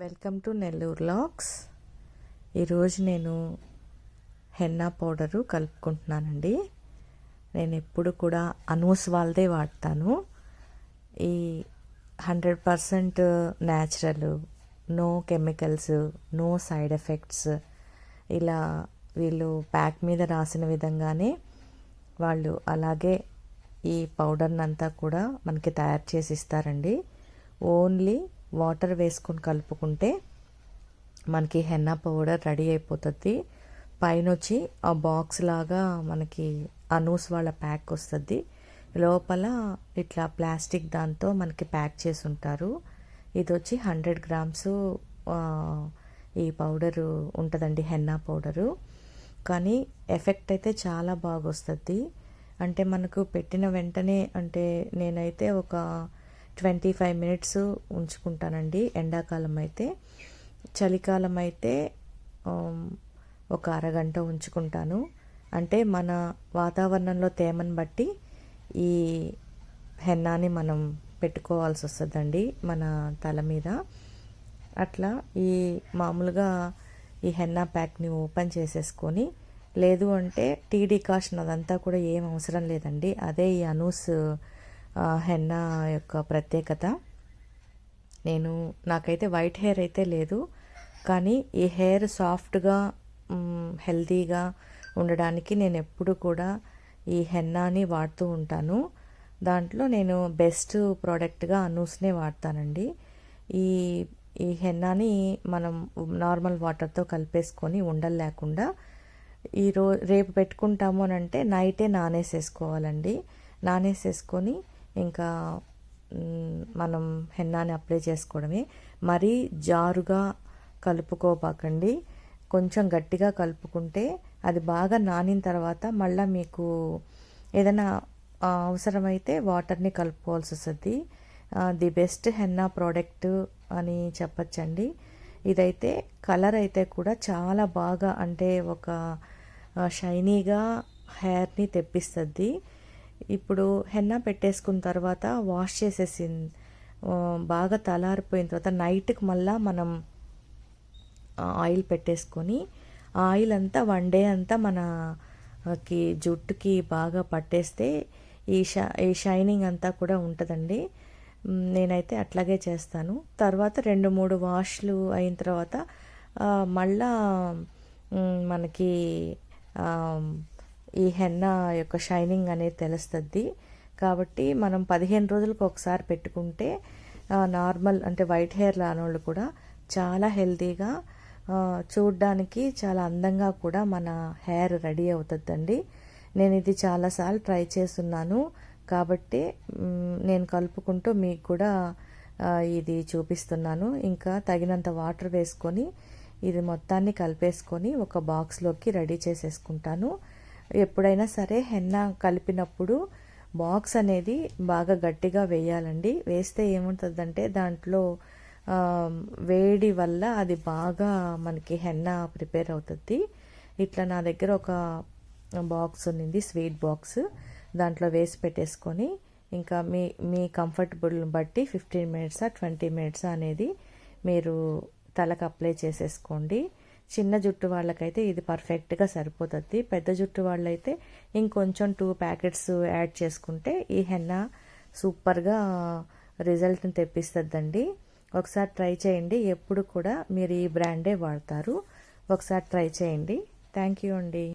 Welcome to Nellore lakhs. ఈరోజు నేను henna powder కలుపుకుంటున్నానండి. నేను ఎప్పుడు కూడా అనూస్ వాళ్ళదే వాడతాను. ఈ 100% natural, no chemicals, no side effects, ఇలా వీళ్ళు ప్యాక్ మీద రాసిన విధంగానే వాళ్ళు అలాగే ఈ పౌడర్ని అంతా కూడా మనకి తయారు చేసి ఇస్తారండి. ఓన్లీ వాటర్ వేసుకొని కలుపుకుంటే మనకి హెన్నా పౌడర్ రెడీ అయిపోతుంది. పైన వచ్చి ఆ బాక్స్ లాగా మనకి అనూస్ వాళ్ళ ప్యాక్ వస్తుంది. లోపల ఇట్లా ప్లాస్టిక్ దాంతో మనకి ప్యాక్ చేసి ఉంటారు. ఇది వచ్చి 100 గ్రామ్స్ ఈ పౌడరు ఉంటుందండి, హెన్నా పౌడరు. కానీ ఎఫెక్ట్ అయితే చాలా బాగా వస్తుంది. అంటే మనకు పెట్టిన వెంటనే, అంటే నేనైతే ఒక 25 మినిట్స్ ఉంచుకుంటానండి. ఎండాకాలం అయితే, చలికాలం అయితే ఒక అరగంట ఉంచుకుంటాను. అంటే మన వాతావరణంలో తేమను బట్టి ఈ హెన్నాని మనం పెట్టుకోవాల్సి వస్తుందండి మన తల మీద. అట్లా ఈ మామూలుగా ఈ హెన్నా ప్యాక్ని ఓపెన్ చేసేసుకొని, లేదు అంటే టీ డికాషన్ అదంతా కూడా ఏం అవసరం లేదండి. అదే ఈ అనూస్ హెన్నా యొక్క ప్రత్యేకత. నాకైతే వైట్ హెయిర్ అయితే లేదు, కానీ ఈ హెయిర్ సాఫ్ట్గా హెల్తీగా ఉండడానికి నేను ఎప్పుడు కూడా ఈ హెన్నాని వాడుతూ ఉంటాను. దాంట్లో నేను బెస్ట్ ప్రోడక్ట్గా అనూస్నే వాడతానండి. ఈ ఈ హెన్నాని మనం నార్మల్ వాటర్తో కలిపేసుకొని ఉండలు లేకుండా రేపు పెట్టుకుంటాము అని అంటే నైటే నానేసేసుకోవాలండి. నానేసేసుకొని ఇంకా మనం హెన్నాని అప్లై చేసుకోవడమే. మరీ జారుగా కలుపుకోబాకండి. కొంచెం గట్టిగా కలుపుకుంటే అది బాగా నానిన తర్వాత మళ్ళీ మీకు ఏదైనా అవసరమైతే వాటర్ని కలుపుకోవాల్సి వస్తుంది. ది బెస్ట్ హెన్నా ప్రోడక్ట్ అని చెప్పచ్చండి. ఇదైతే కలర్ అయితే కూడా చాలా బాగా, అంటే ఒక షైనీగా హెయిర్ని తెప్పిస్తుంది. ఇప్పుడు హెన్నా పెట్టేసుకున్న తర్వాత వాష్ చేసేసి బాగా తలారిపోయిన తర్వాత నైట్కి మళ్ళీ మనం ఆయిల్ పెట్టేసుకొని, ఆయిల్ అంతా వన్ డే అంతా మనకి జుట్టుకి బాగా పట్టేస్తే ఈ షైనింగ్ అంతా కూడా ఉంటుందండి. నేనైతే అట్లాగే చేస్తాను. తర్వాత 2-3 వాష్లు అయిన తర్వాత మళ్ళా మనకి ఈ హెన్నా యొక్క షైనింగ్ అనేది తెలుస్తుంది. కాబట్టి మనం 15 రోజులకు ఒకసారి పెట్టుకుంటే నార్మల్, అంటే వైట్ హెయిర్ రానోళ్ళు కూడా చాలా హెల్తీగా, చూడ్డానికి చాలా అందంగా కూడా మన హెయిర్ రెడీ అవుతుందండి. నేను ఇది చాలాసార్లు ట్రై చేస్తున్నాను కాబట్టి నేను కలుపుకుంటూ మీకు కూడా ఇది చూపిస్తున్నాను. ఇంకా తగినంత వాటర్ వేసుకొని ఇది మొత్తాన్ని కలిపేసుకొని ఒక బాక్స్లోకి రెడీ చేసేసుకుంటాను. ఎప్పుడైనా సరే హెన్నా కలిపినప్పుడు బాక్స్ అనేది బాగా గట్టిగా వేయాలండి. వేస్తే ఏముంటుందంటే దాంట్లో వేడి వల్ల అది బాగా మనకి హెన్నా ప్రిపేర్ అవుతుంది. ఇట్లా నా దగ్గర ఒక బాక్స్ ఉన్నింది, స్వీట్ బాక్స్. దాంట్లో వేసి పెట్టేసుకొని ఇంకా మీ కంఫర్టబుల్ బట్టి 15 మినిట్సా 20 మినిట్సా అనేది మీరు తలకు అప్లై చేసేసుకోండి. చిన్న జుట్టు వాళ్ళకైతే ఇది పర్ఫెక్ట్గా సరిపోతుంది. పెద్ద జుట్టు వాళ్ళైతే ఇంకొంచెం 2 ప్యాకెట్స్ యాడ్ చేసుకుంటే ఈ హెన్నా సూపర్గా రిజల్ట్ని తెప్పిస్తుందండి. ఒకసారి ట్రై చేయండి. ఎప్పుడు కూడా మీరు ఈ బ్రాండే వాడతారు. ఒకసారి ట్రై చేయండి. థ్యాంక్ యూ అండి.